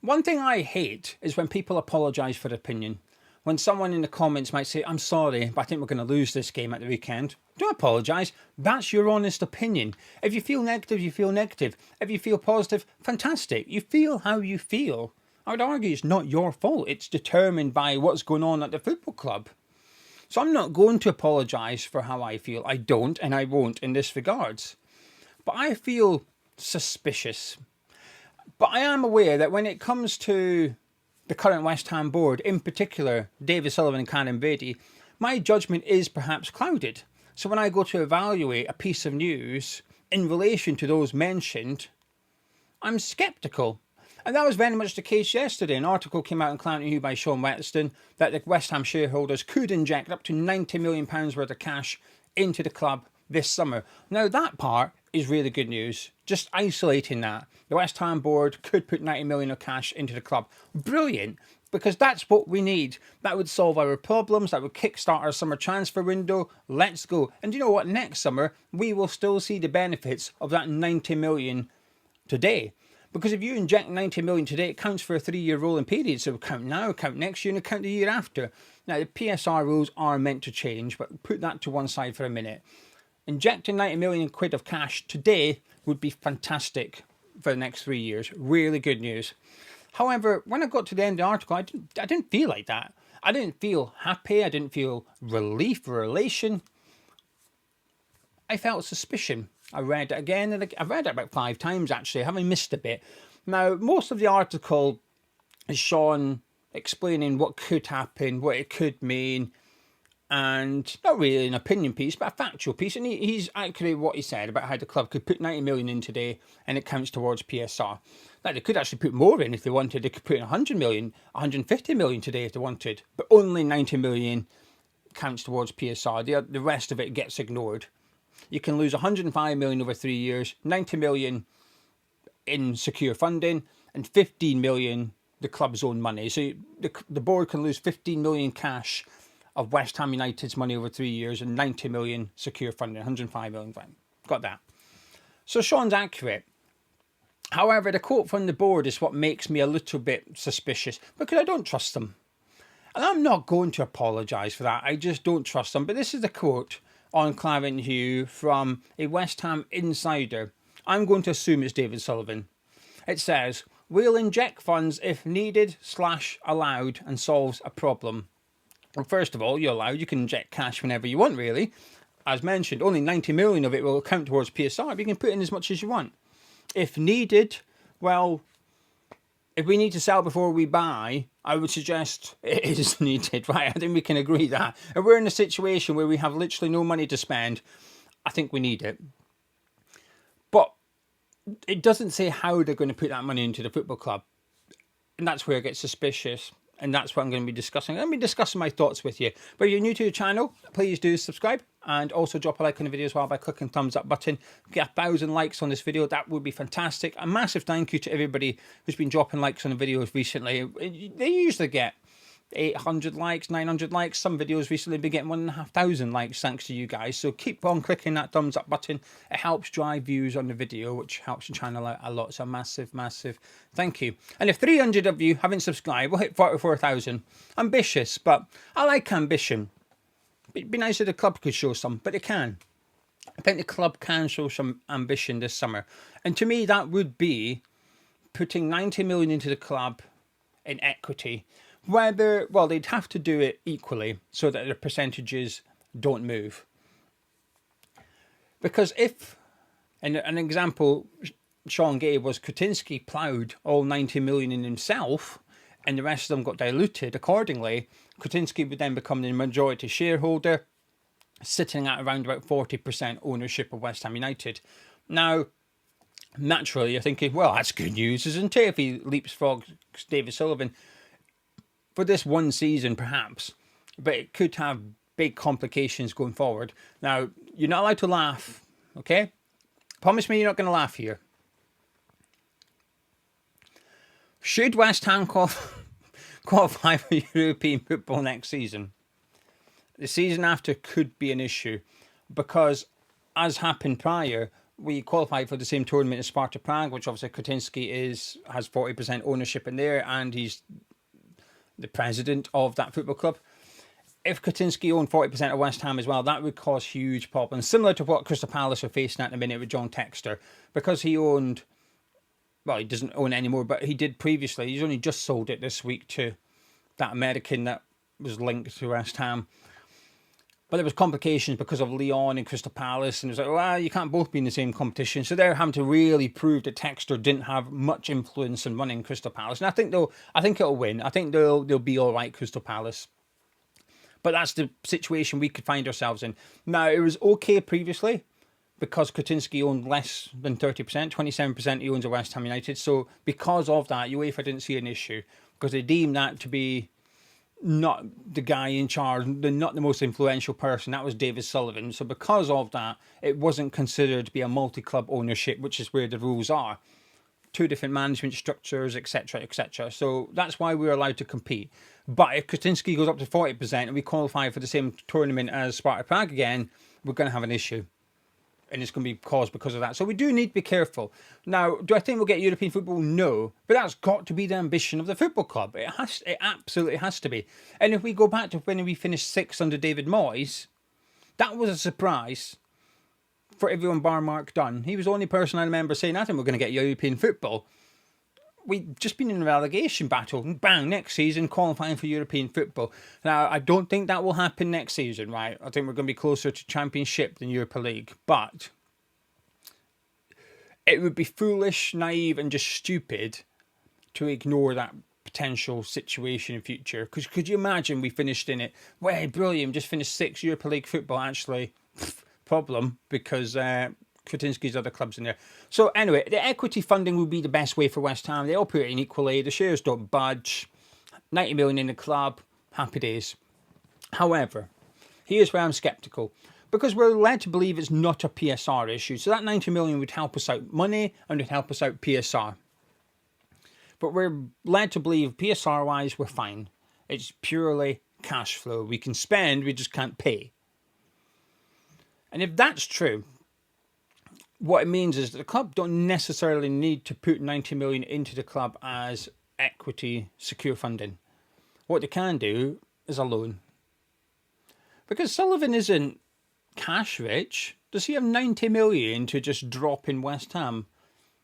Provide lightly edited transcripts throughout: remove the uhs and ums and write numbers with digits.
One thing I hate is when people apologise for opinion. When someone in the comments might say, I'm sorry, but I think we're going to lose this game at the weekend. Don't apologise. That's your honest opinion. If you feel negative, you feel negative. If you feel positive, fantastic. You feel how you feel. I would argue it's not your fault. It's determined by what's going on at the football club. So I'm not going to apologise for how I feel. I don't, and I won't in this regards. But I feel suspicious. But I am aware that when it comes to the current West Ham board, in particular David Sullivan and Karen Beattie, my judgment is perhaps clouded. So when I go to evaluate a piece of news in relation to those mentioned, I'm sceptical. And that was very much the case yesterday. An article came out in Claret and Hugh by Sean Wetherstone that the West Ham shareholders could inject up to £90 million worth of cash into the club this summer. Now that part is really good news. Just isolating that. The West Ham board could put 90 million of cash into the club. Brilliant, because that's what we need. That would solve our problems. That would kickstart our summer transfer window. Let's go. And you know what? Next summer, we will still see the benefits of that 90 million today. Because if you inject 90 million today, it counts for a 3-year rolling period. So count now, count next year, and count the year after. Now, the PSR rules are meant to change, but put that to one side for a minute. Injecting 90 million quid of cash today would be fantastic for the next 3 years. Really good news. However, when I got to the end of the article, I didn't feel like that. I didn't feel happy. I didn't feel relief or elation. I felt suspicion. I read it again, and I've read it about 5 times actually. I haven't missed a bit. Now, most of the article is Sean explaining what could happen, what it could mean, and not really an opinion piece, but a factual piece. And he's accurate what he said about how the club could put 90 million in today and it counts towards PSR. Now, they could actually put more in if they wanted. They could put in 100 million, 150 million today if they wanted, but only 90 million counts towards PSR. The rest of it gets ignored. You can lose 105 million over 3 years, 90 million in secure funding, and 15 million the club's own money. So the board can lose 15 million cash of West Ham United's money over 3 years and 90 million secure funding, 105 million. Got that. So Sean's accurate. However, the quote from the board is what makes me a little bit suspicious, because I don't trust them. And I'm not going to apologise for that. I just don't trust them. But this is the quote on Claret and Hugh from a West Ham insider. I'm going to assume it's David Sullivan. It says, we'll inject funds if needed / allowed and solves a problem. Well, first of all, you're allowed. You can inject cash whenever you want, really. As mentioned, only 90 million of it will count towards PSR, but you can put in as much as you want. If needed, well, if we need to sell before we buy, I would suggest it is needed, right? I think we can agree that. If we're in a situation where we have literally no money to spend, I think we need it. But it doesn't say how they're going to put that money into the football club. And that's where it gets suspicious. And that's what I'm going to be discussing. I'm going to be discussing my thoughts with you. But if you're new to the channel, please do subscribe. And also drop a like on the video as well by clicking the thumbs up button. Get 1,000 likes on this video. That would be fantastic. A massive thank you to everybody who's been dropping likes on the videos recently. They usually get 800 likes, 900 likes. Some videos recently have been getting 1,500 likes thanks to you guys. So keep on clicking that thumbs up button. It helps drive views on the video, which helps the channel out a lot. So massive, massive thank you. And if 300 of you haven't subscribed, we'll hit 44,000. Ambitious, but I like ambition. It'd be nice if the club could show some, but it can. I think the club can show some ambition this summer. And to me, that would be putting 90 million into the club in equity. Whether, well, they'd have to do it equally so that the percentages don't move. Because if, and an example Sean gave was Kretinsky ploughed all 90 million in himself and the rest of them got diluted accordingly, Kretinsky would then become the majority shareholder, sitting at around about 40% ownership of West Ham United. Now, naturally, you're thinking, well, that's good news, isn't it? If he leapfrogs David Sullivan for this one season, perhaps, but it could have big complications going forward. Now, you're not allowed to laugh, okay? Promise me you're not going to laugh here. Should West Ham qualify for European football next season? The season after could be an issue because, as happened prior, we qualified for the same tournament as Sparta Prague, which obviously Kretinsky has 40% ownership in there, and he's the president of that football club. If Kretinsky owned 40% of West Ham as well, that would cause huge problems, similar to what Crystal Palace are facing at the minute with John Textor, because he owned, well, he doesn't own it anymore, but he did previously. He's only just sold it this week to that American that was linked to West Ham. But there was complications because of Lyon and Crystal Palace, and it was like, well, you can't both be in the same competition. So they're having to really prove that Textor didn't have much influence in running Crystal Palace. And I think it'll win. I think they'll be all right, Crystal Palace. But that's the situation we could find ourselves in. Now, it was okay previously because Kretinsky owned less than 30%, 27% he owns of West Ham United. So because of that, UEFA didn't see an issue because they deemed that to be not the guy in charge, not the most influential person. That was David Sullivan. So because of that, it wasn't considered to be a multi-club ownership, which is where the rules are. Two different management structures, etc., etc. So that's why we're allowed to compete. But if Kretinsky goes up to 40% and we qualify for the same tournament as Sparta Prague again, we're going to have an issue. And it's going to be caused because of that. So we do need to be careful. Now, do I think we'll get European football? No. But that's got to be the ambition of the football club. It absolutely has to be. And if we go back to when we finished 6th under David Moyes, that was a surprise for everyone bar Mark Dunn. He was the only person I remember saying, I think we're going to get European football. We've just been in a relegation battle, and bang, next season, qualifying for European football. Now, I don't think that will happen next season, right? I think we're going to be closer to Championship than Europa League. But it would be foolish, naive, and just stupid to ignore that potential situation in future. Because could you imagine we finished in it? Well, brilliant, just finished 6th Europa League football, actually. Problem, because Kretinsky's other clubs in there. So anyway, the equity funding would be the best way for West Ham. They operate in equally. The shares don't budge. 90 million in the club. Happy days. However, here's where I'm sceptical. Because we're led to believe it's not a PSR issue. So that 90 million would help us out money and would help us out PSR. But we're led to believe PSR-wise we're fine. It's purely cash flow. We can spend, we just can't pay. And if that's true, what it means is that the club don't necessarily need to put 90 million into the club as equity secure funding. What they can do is a loan. Because Sullivan isn't cash rich. Does he have 90 million to just drop in West Ham?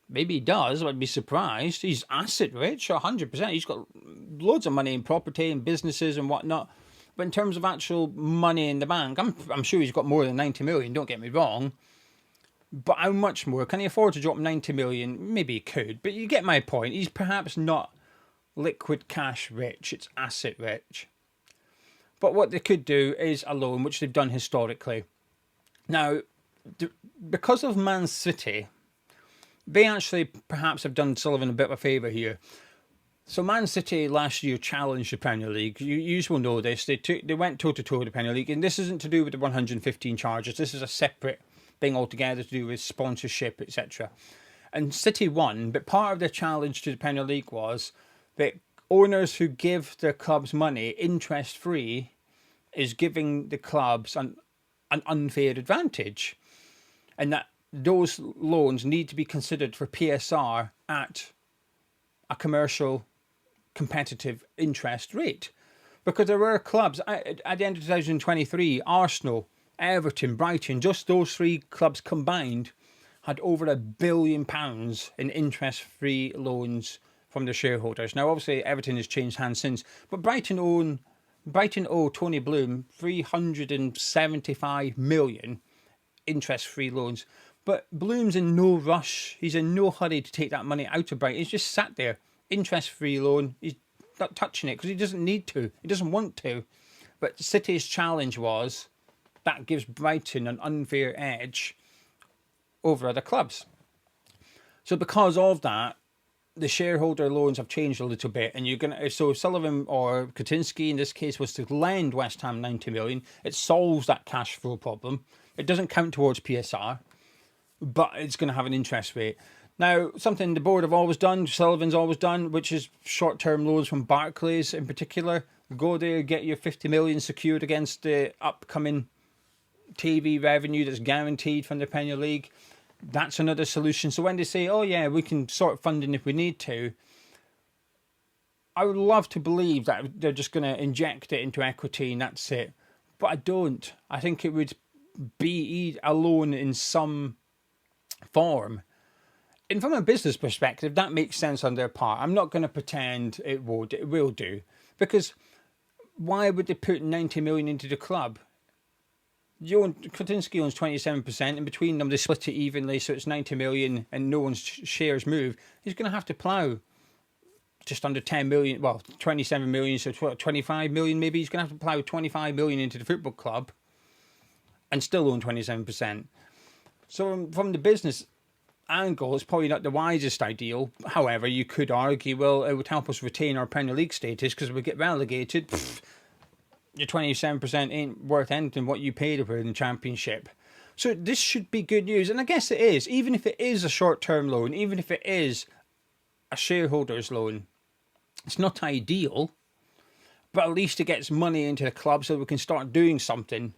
Maybe he does. I'd be surprised. He's asset rich, 100%. He's got loads of money in property and businesses and whatnot. But in terms of actual money in the bank, I'm sure he's got more than 90 million, don't get me wrong. But how much more? Can he afford to drop 90 million? Maybe he could, but you get my point. He's perhaps not liquid cash rich, it's asset rich. But what they could do is a loan, which they've done historically. Now, because of Man City, they actually perhaps have done Sullivan a bit of a favour here. So Man City last year challenged the Premier League. You will know this. They went toe-to-toe with the Premier League. And this isn't to do with the 115 charges. This is a separate thing altogether to do with sponsorship, etc. And City won. But part of their challenge to the Premier League was that owners who give their clubs money interest-free is giving the clubs an unfair advantage. And that those loans need to be considered for PSR at a commercial competitive interest rate, because there were clubs at the end of 2023, Arsenal, Everton, Brighton, just those three clubs combined had over £1 billion in interest-free loans from their shareholders. Now, obviously, Everton has changed hands since, but Brighton owe Tony Bloom 375 million interest-free loans. But Bloom's in no rush. He's in no hurry to take that money out of Brighton. He's just sat there, interest-free loan. He's not touching it because he doesn't need to. He doesn't want to. But City's challenge was that gives Brighton an unfair edge over other clubs. So because of that, the shareholder loans have changed a little bit, and so Sullivan or Kretinsky in this case was to lend West Ham 90 million. It solves that cash flow problem. It doesn't count towards PSR, but it's going to have an interest rate. Now, something the board have always done, Sullivan's always done, which is short-term loans from Barclays in particular. Go there, get your 50 million secured against the upcoming TV revenue that's guaranteed from the Premier League. that's another solution. So when they say, oh yeah, we can sort funding if we need to, I would love to believe that they're just going to inject it into equity and that's it. But I don't. I think it would be a loan in some form. And from a business perspective, that makes sense on their part. I'm not going to pretend it would. It will do. Because why would they put 90 million into the club? Kretinsky owns 27%, and between them they split it evenly, so it's 90 million and no one's shares move. He's going to have to plough just under 10 million, well, 27 million, so 25 million maybe. He's going to have to plough 25 million into the football club and still own 27%. So from the business angle, it's probably not the wisest ideal. However, you could argue, well, it would help us retain our Premier League status because if we get relegated, your 27% ain't worth anything what you paid for in the Championship. So this should be good news, and I guess it is. Even if it is a short-term loan, even if it is a shareholders loan, it's not ideal, but at least it gets money into the club so we can start doing something.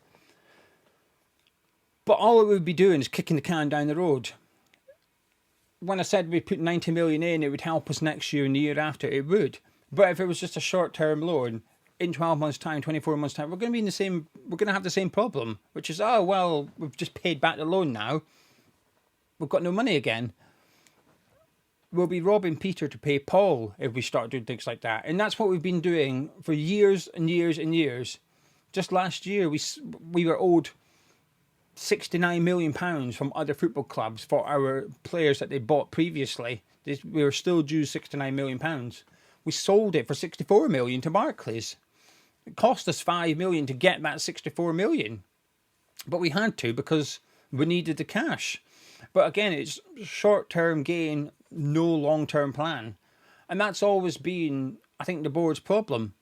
But all it would be doing is kicking the can down the road. When I said we put 90 million in, it would help us next year and the year after, it would. But if it was just a short-term loan, in 12 months' time, 24 months' time, we're going to have the same problem, which is, oh, well, we've just paid back the loan now. We've got no money again. We'll be robbing Peter to pay Paul if we start doing things like that. And that's what we've been doing for years and years and years. Just last year, we were owed £69 million from other football clubs for our players that they bought previously. We were still due £69 million. We sold it for £64 million to Barclays. It cost us £5 million to get that £64 million. But we had to because we needed the cash. But again, it's short-term gain, no long-term plan. And that's always been, I think, the board's problem.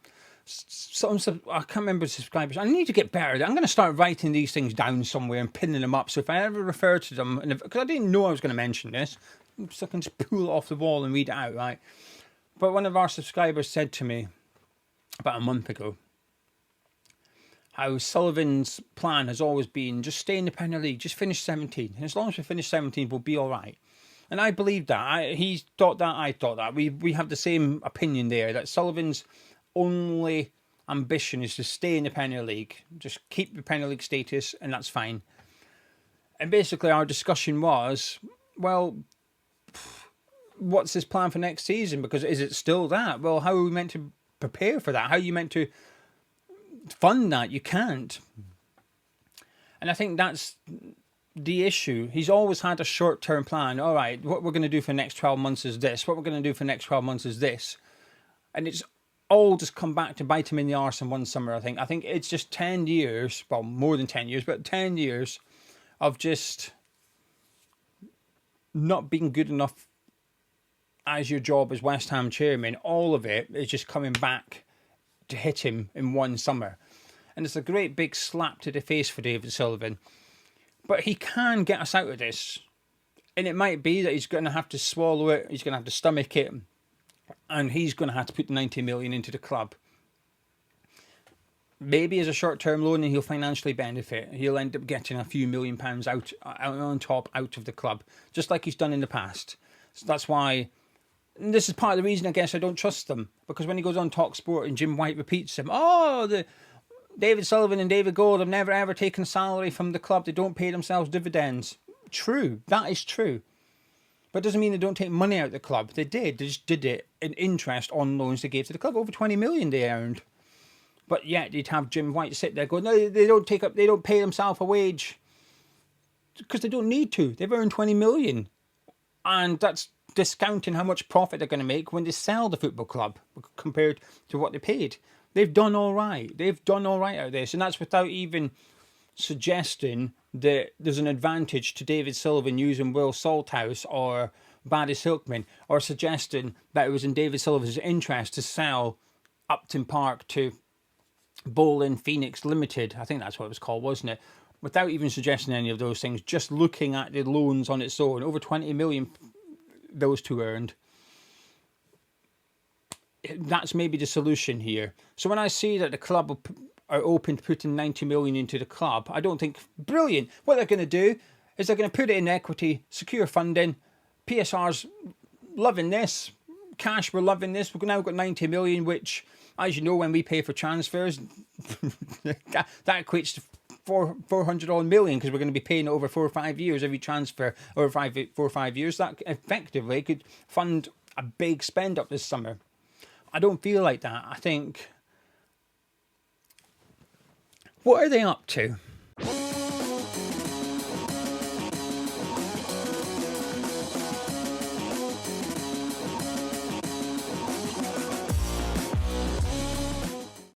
I can't remember subscribers. I need to get better. I'm going to start writing these things down somewhere and pinning them up. So if I ever refer to them, because I didn't know I was going to mention this, so I can just pull it off the wall and read it out, right? But one of our subscribers said to me about a month ago how Sullivan's plan has always been just stay in the Premier League, just finish 17. And as long as we finish 17, we'll be all right. And I believe that. He thought that, I thought that. We have the same opinion there, that Sullivan's only ambition is to stay in the Premier League. Just keep the Premier League status, and that's fine. And basically our discussion was, well, what's his plan for next season? Because is it still that? Well, how are we meant to prepare for that? How are you meant to fund that? You can't. And I think that's the issue. He's always had a short-term plan. All right, what we're going to do for the next 12 months is this. What we're going to do for the next 12 months is this. And it's all just come back to bite him in the arse in one summer, I think. I think it's just 10 years, well, more than 10 years, but 10 years of just not being good enough as your job as West Ham chairman. All of it is just coming back to hit him in one summer. And it's a great big slap to the face for David Sullivan. But he can get us out of this. And it might be that he's going to have to swallow it, he's going to have to stomach it, and he's going to have to put 90 million into the club. Maybe as a short-term loan and he'll financially benefit. He'll end up getting a few £1 million out on top out of the club, just like he's done in the past. So that's why, and this is part of the reason I guess I don't trust them, because when he goes on Talk Sport and Jim White repeats him, David Sullivan and David Gold have never ever taken a salary from the club. They don't pay themselves dividends. True, that is true. But it doesn't mean they don't take money out of the club. They did. They just did it in interest on loans they gave to the club. Over 20 million they earned. But yet you'd have Jim White sit there going, no, they don't pay themselves a wage. Because they don't need to. They've earned 20 million. And that's discounting how much profit they're going to make when they sell the football club compared to what they paid. They've done all right. They've done all right out of this. And that's without even suggesting that there's an advantage to David Sullivan using Will Salthouse or Barry Silkman, or suggesting that it was in David Sullivan's interest to sell Upton Park to Bowling Phoenix Limited. I think that's what it was called, wasn't it? Without even suggesting any of those things, just looking at the loans on its own, over 20 million those two earned. That's maybe the solution here. So when I see that the club are open to putting 90 million into the club, I don't think, brilliant. What they're going to do is they're going to put it in equity, secure funding. PSR's loving this. Cash, we're loving this. We've now got 90 million, which, as you know, when we pay for transfers, that equates to 400 odd million, because we're going to be paying it over 4 or 5 years every transfer over 4 or 5 years. That effectively could fund a big spend up this summer. I don't feel like that. I think, what are they up to?